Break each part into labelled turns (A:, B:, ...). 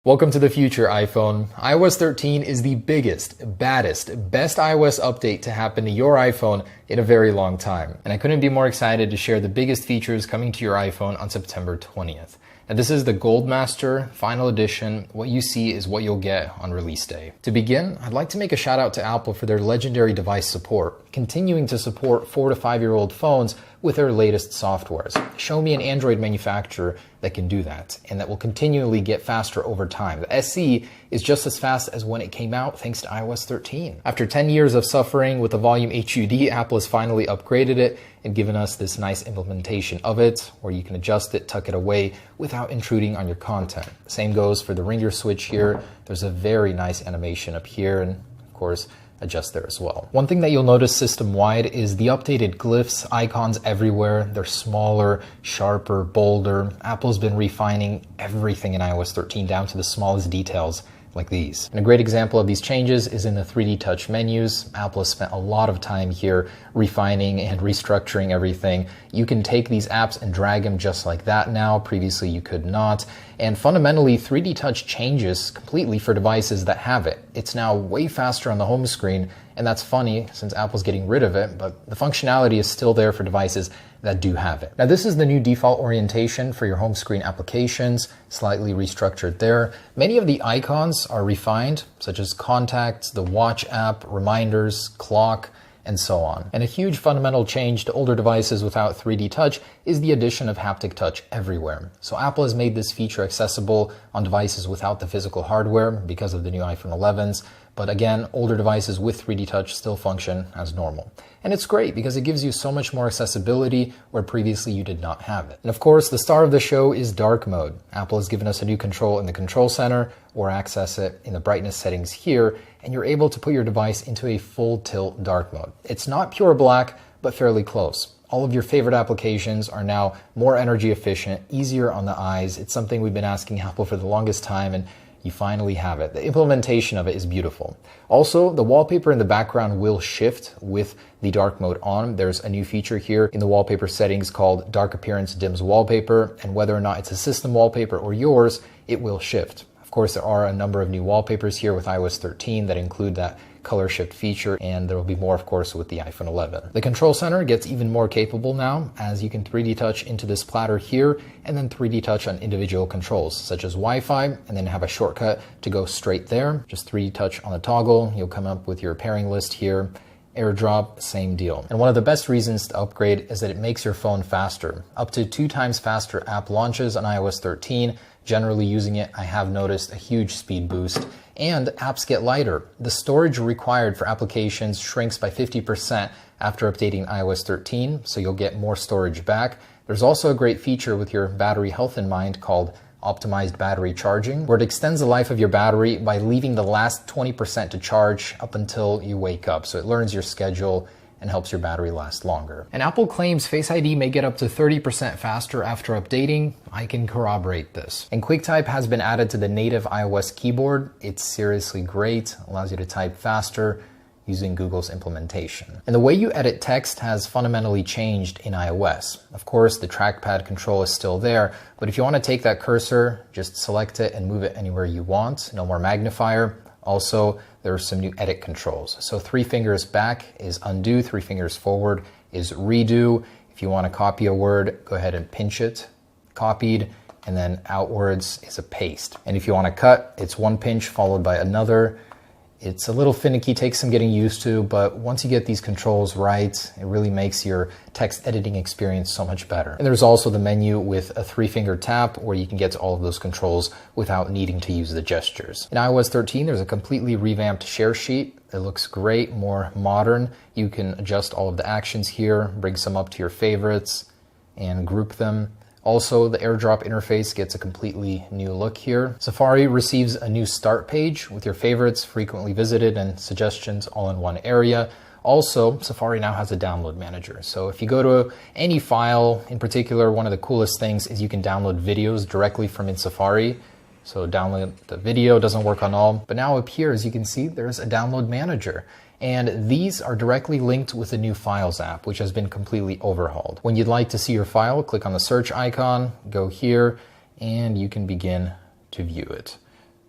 A: Welcome to the future, iPhone. iOS 13 is the biggest, baddest, best iOS update to happen to your iPhone in a very long time. And I couldn't be more excited to share the biggest features coming to your iPhone on September 20th. Now, this is the Goldmaster Final Edition. What you see is what you'll get on release day. To begin, I'd like to make a shout out to Apple for their legendary device support, continuing to support 4 to 5-year-old phones with their latest softwares. Show me an Android manufacturer that can do that, and that will continually get faster over time. The SE is just as fast as when it came out thanks to iOS 13. After 10 years of suffering with the Volume HUD, Apple has finally upgraded it and given us this nice implementation of it, where you can adjust it, tuck it away without intruding on your content. Same goes for the ringer switch here. There's a very nice animation up here, and of course, adjust there as well. One thing that you'll notice system-wide is the updated glyphs, icons everywhere. They're smaller, sharper, bolder. Apple's been refining everything in iOS 13 down to the smallest details, like these. And a great example of these changes is in the 3D Touch menus. Apple has spent a lot of time here refining and restructuring everything. You can take these apps and drag them just like that now. Previously you could not. And fundamentally, 3D Touch changes completely for devices that have it. It's now way faster on the home screen, and that's funny since Apple's getting rid of it, but the functionality is still there for devices that do have it. Now, this is the new default orientation for your home screen applications, slightly restructured there. Many of the icons are refined, such as contacts, the watch app, reminders, clock, and so on. And a huge fundamental change to older devices without 3D Touch is the addition of haptic touch everywhere. So Apple has made this feature accessible on devices without the physical hardware because of the new iPhone 11s. But again, older devices with 3D Touch still function as normal. And it's great because it gives you so much more accessibility where previously you did not have it. And of course, the star of the show is dark mode. Apple has given us a new control in the control center, or access it in the brightness settings here, and you're able to put your device into a full tilt dark mode. It's not pure black, but fairly close. All of your favorite applications are now more energy efficient, easier on the eyes. It's something we've been asking Apple for the longest time, and you finally have it. The implementation of it is beautiful. Also, the wallpaper in the background will shift with the dark mode on. There's a new feature here in the wallpaper settings called Dark Appearance Dims Wallpaper, and whether or not it's a system wallpaper or yours, it will shift. Of course, there are a number of new wallpapers here with iOS 13 that include that color shift feature, and there will be more, of course, with the iPhone 11. The control center gets even more capable now, as you can 3D touch into this platter here, and then 3D touch on individual controls, such as Wi-Fi, and then have a shortcut to go straight there. Just 3D touch on the toggle, you'll come up with your pairing list here. AirDrop, same deal. And one of the best reasons to upgrade is that it makes your phone faster. Up to 2 times faster app launches on iOS 13. Generally using it, I have noticed a huge speed boost. And apps get lighter. The storage required for applications shrinks by 50% after updating iOS 13, so you'll get more storage back. There's also a great feature with your battery health in mind called optimized battery charging, where it extends the life of your battery by leaving the last 20% to charge up until you wake up. So it learns your schedule and helps your battery last longer. And Apple claims Face ID may get up to 30% faster after updating. I can corroborate this. And QuickType has been added to the native iOS keyboard. It's seriously great, allows you to type faster using Google's implementation. And the way you edit text has fundamentally changed in iOS. Of course, the trackpad control is still there, but if you want to take that cursor, just select it and move it anywhere you want. No more magnifier. Also, there are some new edit controls. So 3 fingers back is undo, 3 fingers forward is redo. If you want to copy a word, go ahead and pinch it, copied, and then outwards is a paste. And if you want to cut, it's 1 pinch followed by another. It's a little finicky, takes some getting used to, but once you get these controls right, it really makes your text editing experience so much better. And there's also the menu with a 3-finger tap where you can get to all of those controls without needing to use the gestures. In iOS 13, there's a completely revamped share sheet. It looks great, more modern. You can adjust all of the actions here, bring some up to your favorites, and group them. Also, the AirDrop interface gets a completely new look here. Safari receives a new start page with your favorites, frequently visited, and suggestions all in one area. Also, Safari now has a download manager. So if you go to any file, in particular, one of the coolest things is you can download videos directly from in Safari. So download the video, doesn't work on all. But now up here, as you can see, there's a download manager. And these are directly linked with the new Files app, which has been completely overhauled. When you'd like to see your file, click on the search icon, go here, and you can begin to view it.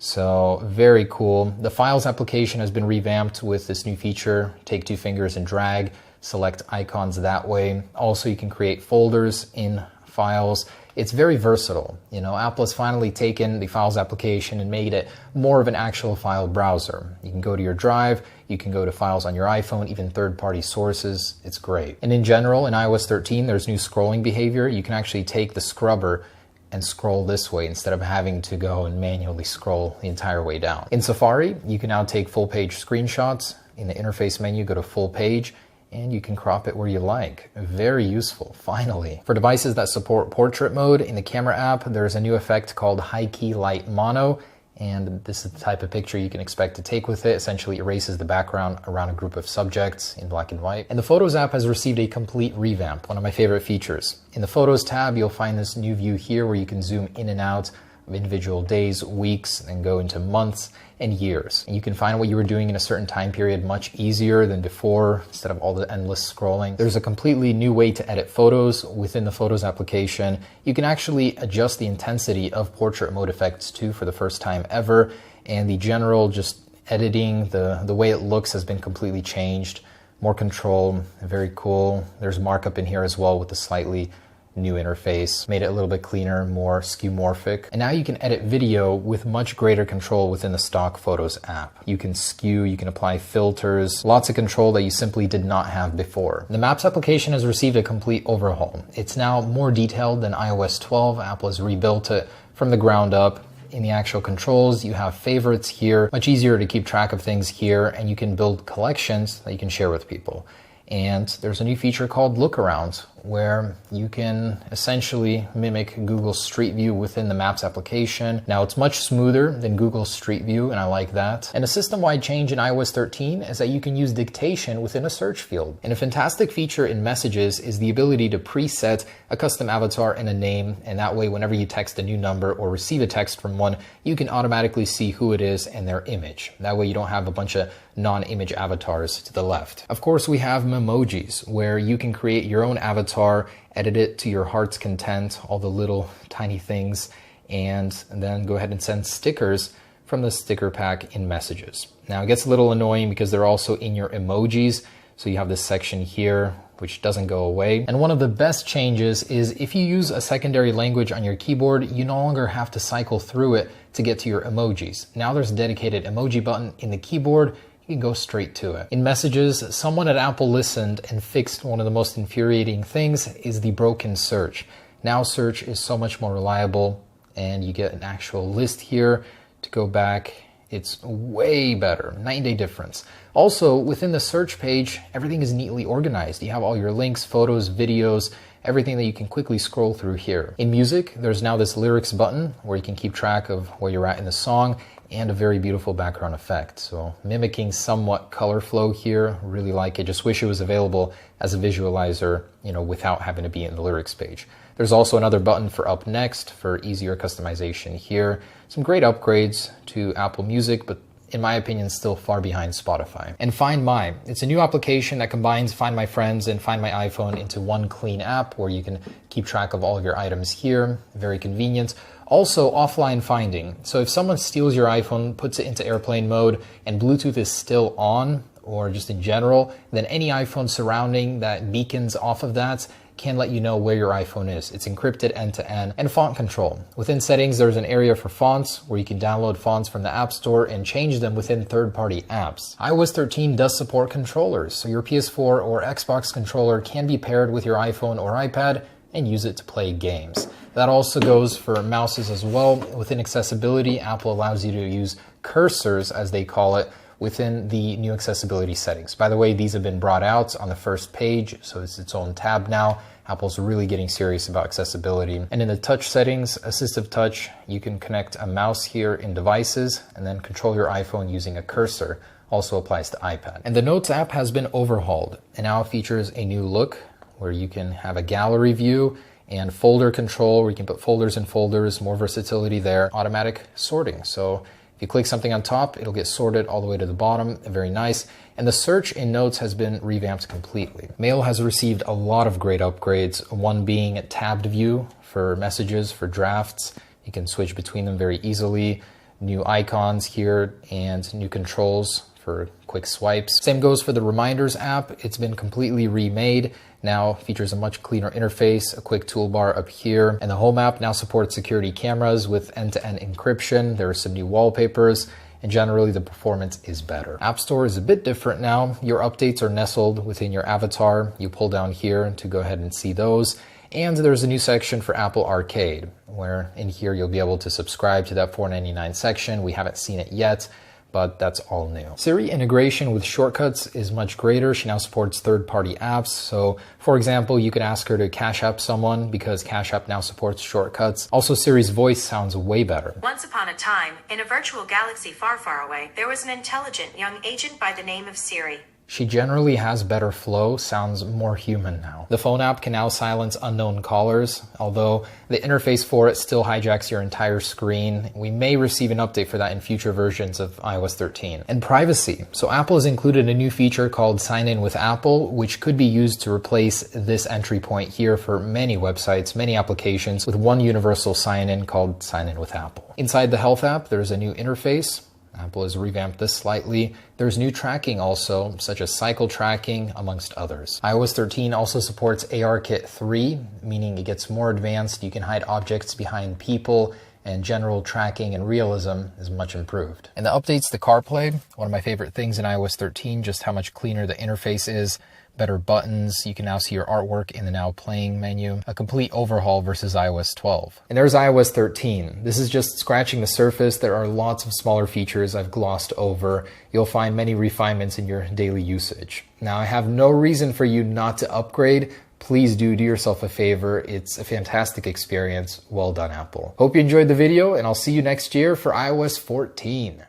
A: So very cool. The Files application has been revamped with this new feature. Take two fingers and drag, select icons that way. Also, you can create folders in Files. It's very versatile. You know, Apple has finally taken the Files application and made it more of an actual file browser. You can go to your Drive, you can go to files on your iPhone, even third-party sources. It's great. And in general, in iOS 13, there's new scrolling behavior. You can actually take the scrubber and scroll this way instead of having to go and manually scroll the entire way down. In Safari, you can now take full-page screenshots. In the interface menu, go to full page, and you can crop it where you like. Very useful, finally. For devices that support portrait mode, in the camera app, there's a new effect called High Key Light Mono, and this is the type of picture you can expect to take with it. Essentially erases the background around a group of subjects in black and white. And the Photos app has received a complete revamp, one of my favorite features. In the Photos tab, you'll find this new view here where you can zoom in and out of individual days, weeks, and go into months and years. And you can find what you were doing in a certain time period much easier than before, instead of all the endless scrolling. There's a completely new way to edit photos within the Photos application. You can actually adjust the intensity of portrait mode effects too for the first time ever, and the general just editing, the way it looks has been completely changed. More control, very cool. There's markup in here as well with the slightly new interface, made it a little bit cleaner, more skeuomorphic. And now you can edit video with much greater control within the stock Photos app. You can skew, you can apply filters, lots of control that you simply did not have before. The Maps application has received a complete overhaul. It's now more detailed than iOS 12. Apple has rebuilt it from the ground up. In the actual controls, you have favorites here, much easier to keep track of things here, and you can build collections that you can share with people. And there's a new feature called Lookarounds, where you can essentially mimic Google Street View within the Maps application. Now, it's much smoother than Google Street View, and I like that. And a system-wide change in iOS 13 is that you can use dictation within a search field. And a fantastic feature in Messages is the ability to preset a custom avatar and a name, and that way, whenever you text a new number or receive a text from one, you can automatically see who it is and their image. That way, you don't have a bunch of non-image avatars to the left. Of course, we have Memojis, where you can create your own avatar, edit it to your heart's content, all the little tiny things, and then go ahead and send stickers from the sticker pack in Messages. Now, it gets a little annoying because they're also in your emojis, so you have this section here which doesn't go away. And one of the best changes is if you use a secondary language on your keyboard, you no longer have to cycle through it to get to your emojis. Now there's a dedicated emoji button in the keyboard. You can go straight to it. In Messages, someone at Apple listened and fixed one of the most infuriating things is the broken search. Now search is so much more reliable, and you get an actual list here to go back. It's way better, night and day difference. Also, within the search page, everything is neatly organized. You have all your links, photos, videos, everything that you can quickly scroll through here. In music, there's now this lyrics button where you can keep track of where you're at in the song, and a very beautiful background effect. So mimicking somewhat color flow here, really like it. Just wish it was available as a visualizer, without having to be in the lyrics page. There's also another button for Up Next for easier customization here. Some great upgrades to Apple Music, but in my opinion, still far behind Spotify. And Find My. It's a new application that combines Find My Friends and Find My iPhone into one clean app where you can keep track of all of your items here. Very convenient. Also, offline finding. So if someone steals your iPhone, puts it into airplane mode, and Bluetooth is still on, or just in general, then any iPhone surrounding that beacons off of that can let you know where your iPhone is. It's encrypted end-to-end. And font control. Within settings, there's an area for fonts where you can download fonts from the App Store and change them within third-party apps. iOS 13 does support controllers, so your PS4 or Xbox controller can be paired with your iPhone or iPad and use it to play games. That also goes for mouses as well. Within accessibility, Apple allows you to use cursors, as they call it, within the new accessibility settings. By the way, these have been brought out on the first page, so it's its own tab now. Apple's really getting serious about accessibility. And in the touch settings, assistive touch, you can connect a mouse here in devices and then control your iPhone using a cursor. Also applies to iPad. And the Notes app has been overhauled and now features a new look where you can have a gallery view and folder control where you can put folders in folders, more versatility there, automatic sorting. So if you click something on top, it'll get sorted all the way to the bottom. Very nice. And the search in Notes has been revamped completely. Mail has received a lot of great upgrades, one being a tabbed view for messages, for drafts. You can switch between them very easily. new icons here and new controls for quick swipes. Same goes for the Reminders app. It's been completely remade. Now features a much cleaner interface, a quick toolbar up here, and the Home app now supports security cameras with end-to-end encryption. There are some new wallpapers, and generally the performance is better. App Store is a bit different now. Your updates are nestled within your avatar. You pull down here to go ahead and see those. And there's a new section for Apple Arcade, where in here you'll be able to subscribe to that $4.99 section. We haven't seen it yet, but that's all new. Siri integration with shortcuts is much greater. She now supports third-party apps. So, for example, you could ask her to Cash App someone because Cash App now supports shortcuts. Also, Siri's voice sounds way better.
B: Once upon a time, in a virtual galaxy far, far away, there was an intelligent young agent by the name of Siri.
A: She generally has better flow, sounds more human now. The phone app can now silence unknown callers, although the interface for it still hijacks your entire screen. We may receive an update for that in future versions of iOS 13. And privacy. So Apple has included a new feature called Sign In with Apple, which could be used to replace this entry point here for many websites, many applications, with one universal sign-in called Sign In with Apple. Inside the Health app, there's a new interface. Apple has revamped this slightly. There's new tracking also, such as cycle tracking, amongst others. iOS 13 also supports ARKit 3, meaning it gets more advanced. You can hide objects behind people, and general tracking and realism is much improved. And the updates to CarPlay, one of my favorite things in iOS 13, just how much cleaner the interface is. Better buttons, you can now see your artwork in the Now Playing menu. A complete overhaul versus iOS 12. And there's iOS 13. This is just scratching the surface. There are lots of smaller features I've glossed over. You'll find many refinements in your daily usage. Now, I have no reason for you not to upgrade. Please do yourself a favor. It's a fantastic experience. Well done, Apple. Hope you enjoyed the video, and I'll see you next year for iOS 14.